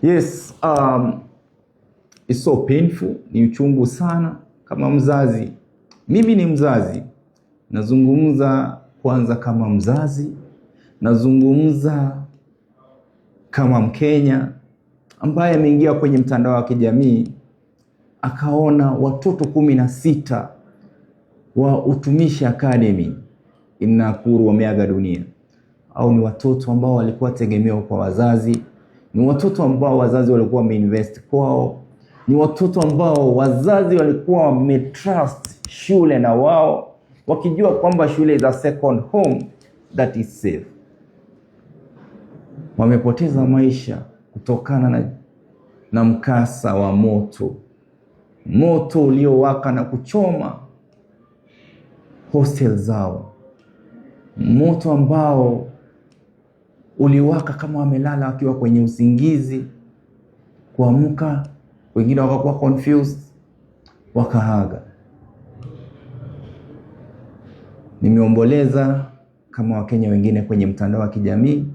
Yes, it's so painful, ni uchungu sana kama mzazi. Mimi ni mzazi, nazungumza kwanza kama mzazi, nazungumza kama Mkenya ambaye ameingia kwenye mtandao wa kijamii akaona watoto 16 wa Utumishi Academy Nakuru wameaga dunia. Au ni watoto ambao walikuwa tegemeo kwa wazazi, ni watoto ambao wazazi walikuwa wameinvest kwao, ni watoto ambao wazazi walikuwa wametrust shule na wao, wakijua kwamba shule is a second home that is safe. Wamepoteza maisha kutokana na mkasa wa moto uliowaka na kuchoma hostel zao, moto ambao uliwaka kama wamelala wakiwa kwenye usingizi, kuamka wengine wakakuwa confused, wakahaga. Nimeomboleza kama Wakenya wengine kwenye mtandao wa kijamii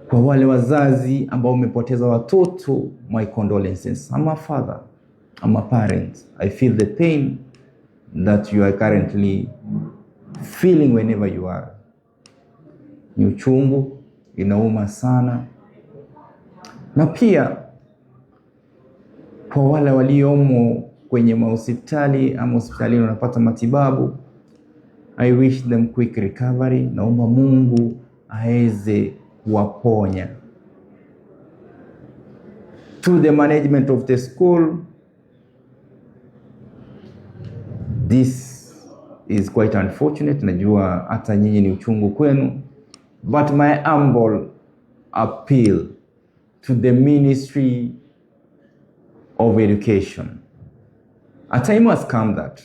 kwa wale wazazi ambao wamepoteza watoto. My condolences. I'm a father, I'm a parent. I feel the pain that you are currently feeling whenever you are. Ni uchungu, inauma sana. Na pia kwa wale waliomo kwenye hospitali ama hospitalini wanapata matibabu, I wish them quick recovery. Naomba Mungu aweze kuwaponya. To the management of the school, this is quite unfortunate. Najua hata nyinyi ni uchungu kwenu. But my humble appeal to the Ministry of Education. A time has come that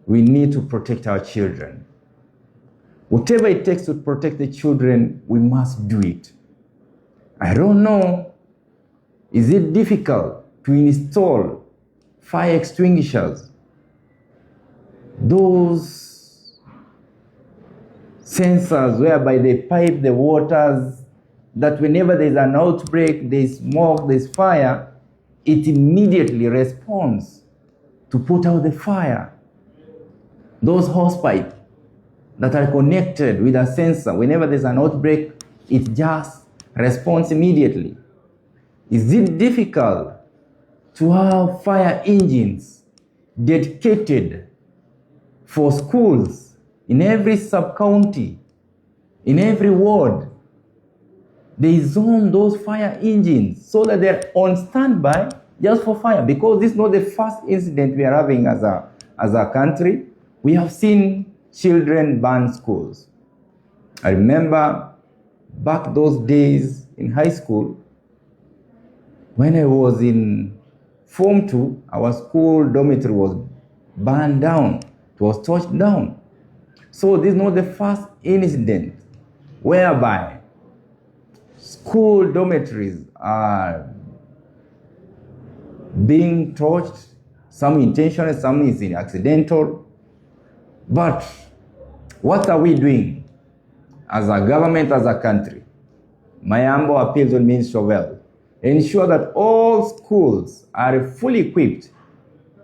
we need to protect our children. Whatever it takes to protect the children, we must do it. I don't know, is it difficult to install fire extinguishers? Those sensors whereby they pipe the waters, that whenever there's an outbreak, there's smoke, there's fire, it immediately responds to put out the fire. Those hose pipes that are connected with a sensor, whenever there's an outbreak, it just responds immediately. Is it difficult to have fire engines dedicated for schools in every sub-county, in every ward? They zone those fire engines so that they're on standby just for fire, because this is not the first incident we are having as a country. We have seen children burn schools. I remember back those days in high school, when I was in Form 2, our school dormitory was burned down. It was torched down. So this is not the first incident whereby school dormitories are being torched, some intentional, some is accidental. But what are we doing as a government, as a country? My humble appeal to the Ministry of Health: ensure that all schools are fully equipped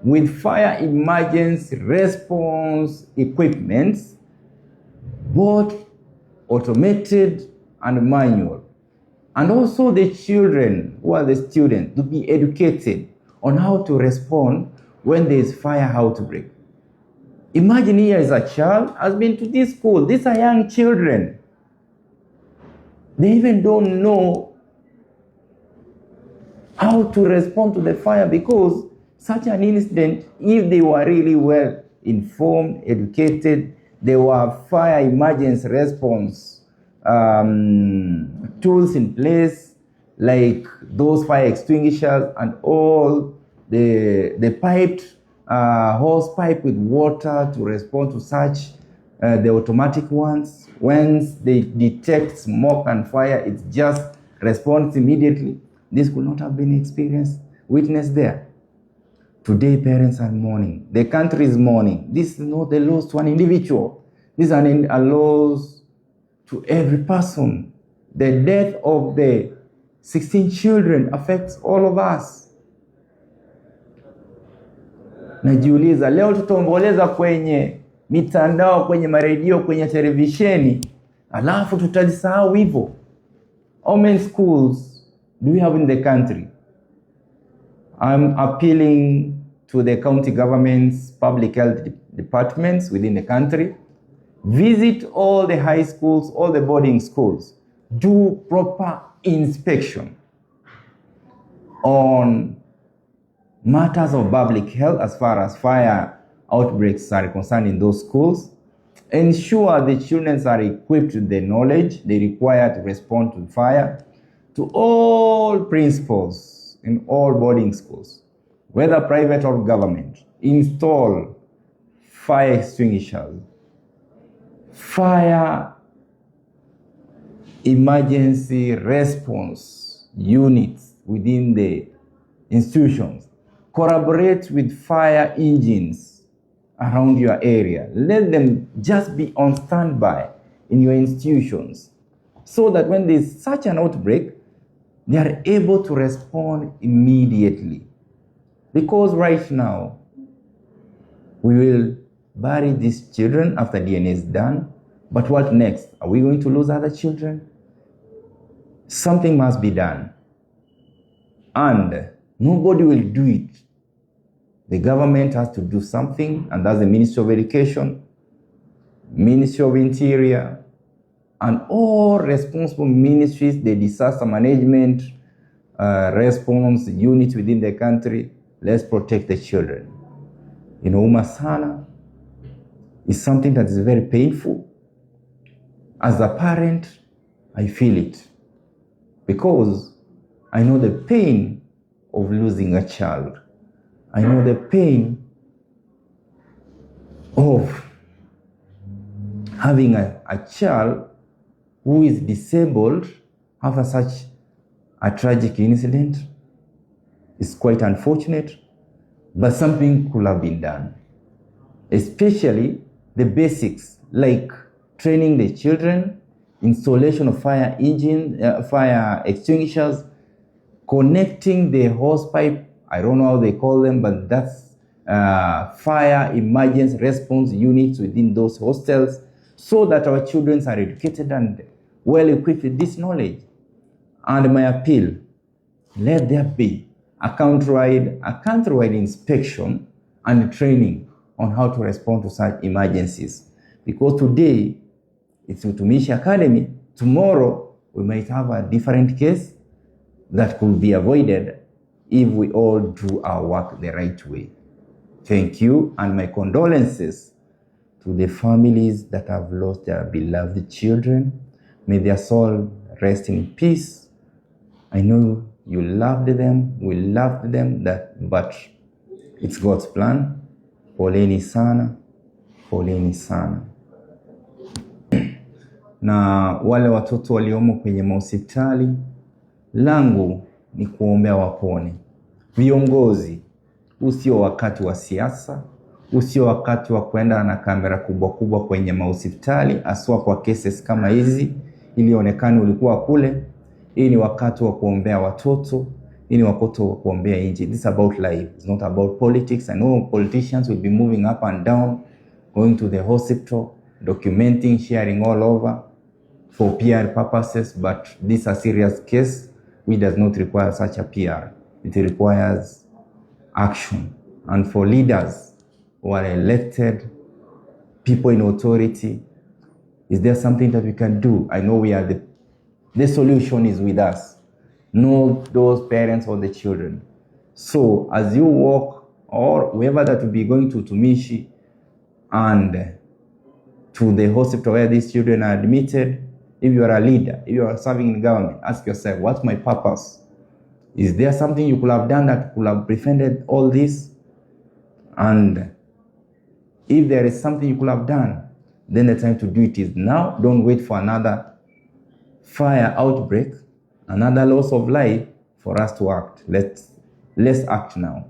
with fire emergency response equipments, both automated and manual. And also the children, who are the students, to be educated on how to respond when there is fire outbreak. Imagine here is a child has been to this school. These are young children. They even don't know how to respond to the fire, because such an incident, if they were really well informed, educated, there were fire emergency response tools in place, like those fire extinguishers and all the piped hose pipe with water to respond to such the automatic ones. Once they detect smoke and fire, it just responds immediately. This could not have been witnessed there. Today, parents are mourning. The country is mourning. This is not a loss to an individual. This is a loss to every person. The death of the 16 children affects all of us. Najiuliza, leo tutaomboleza kwenye mitandao, kwenye maredio, kwenye televisheni, alafu tutajisahau hivyo. How many schools do we have in the country? I'm appealing to the county governments, public health departments within the country. Visit all the high schools, all the boarding schools. Do proper inspection on matters of public health as far as fire outbreaks are concerned in those schools. Ensure the children are equipped with the knowledge they require to respond to fire. To all principals in all boarding schools, whether private or government, install fire extinguishers, fire emergency response units within the institutions. Collaborate with fire engines around your area. Let them just be on standby in your institutions so that when there's such an outbreak, they are able to respond immediately. Because right now, we will bury these children after DNA is done. But what next? Are we going to lose other children? Something must be done. And nobody will do it. The government has to do something, and that's the Ministry of Education, Ministry of Interior, and all responsible ministries, the disaster management response units within the country. Let's protect the children. Inauma sana. It's something that is very painful. As a parent, I feel it because I know the pain of losing a child. I know the pain of having a child who is disabled after such a tragic incident. It's quite unfortunate, but something could have been done. Especially the basics like training the children, installation of fire engine, fire extinguishers, connecting the hose pipe, I don't know how they call them, but that's fire emergency response units within those hostels, so that our children are educated and well equipped with this knowledge. And my appeal, let there be a countrywide inspection and training on how to respond to such emergencies. Because today, it's Utumishi Academy. Tomorrow, we might have a different case that could be avoided if we all do our work the right way. Thank you, and my condolences to the families that have lost their beloved children. May their soul rest in peace. I know you loved them, we loved them, but it's God's plan. Poleni sana, poleni sana. Na wale watoto waliomo kwenye mahospitali, langu ni kuombea wapone. Viongozi, usio wakati wa siasa, usio wakati wa kwenda na kamera kubwa kubwa kwenye mahospitali, aswa kwa cases kama hizi, ili onekane ulikuwa kule. Hii ni wakati wa kuombea watoto, hii ni wakati wa kuombea nchi. This is about life, it's not about politics. I know politicians will be moving up and down, going to the hospital, documenting, sharing all over for PR purposes, but this is a serious case which does not require such a PR. It requires action. And for leaders who are elected, people in authority, is there something that we can do? I know we are the solution is with us, not those parents or the children. So as you walk, or whoever that will be going to Utumishi and to the hospital where these children are admitted, if you are a leader, if you are serving in government, ask yourself, what's my purpose? Is there something you could have done that could have prevented all this? And if there is something you could have done, then the time to do it is now. Don't wait for another fire outbreak, another loss of life for us to act. Let's act now.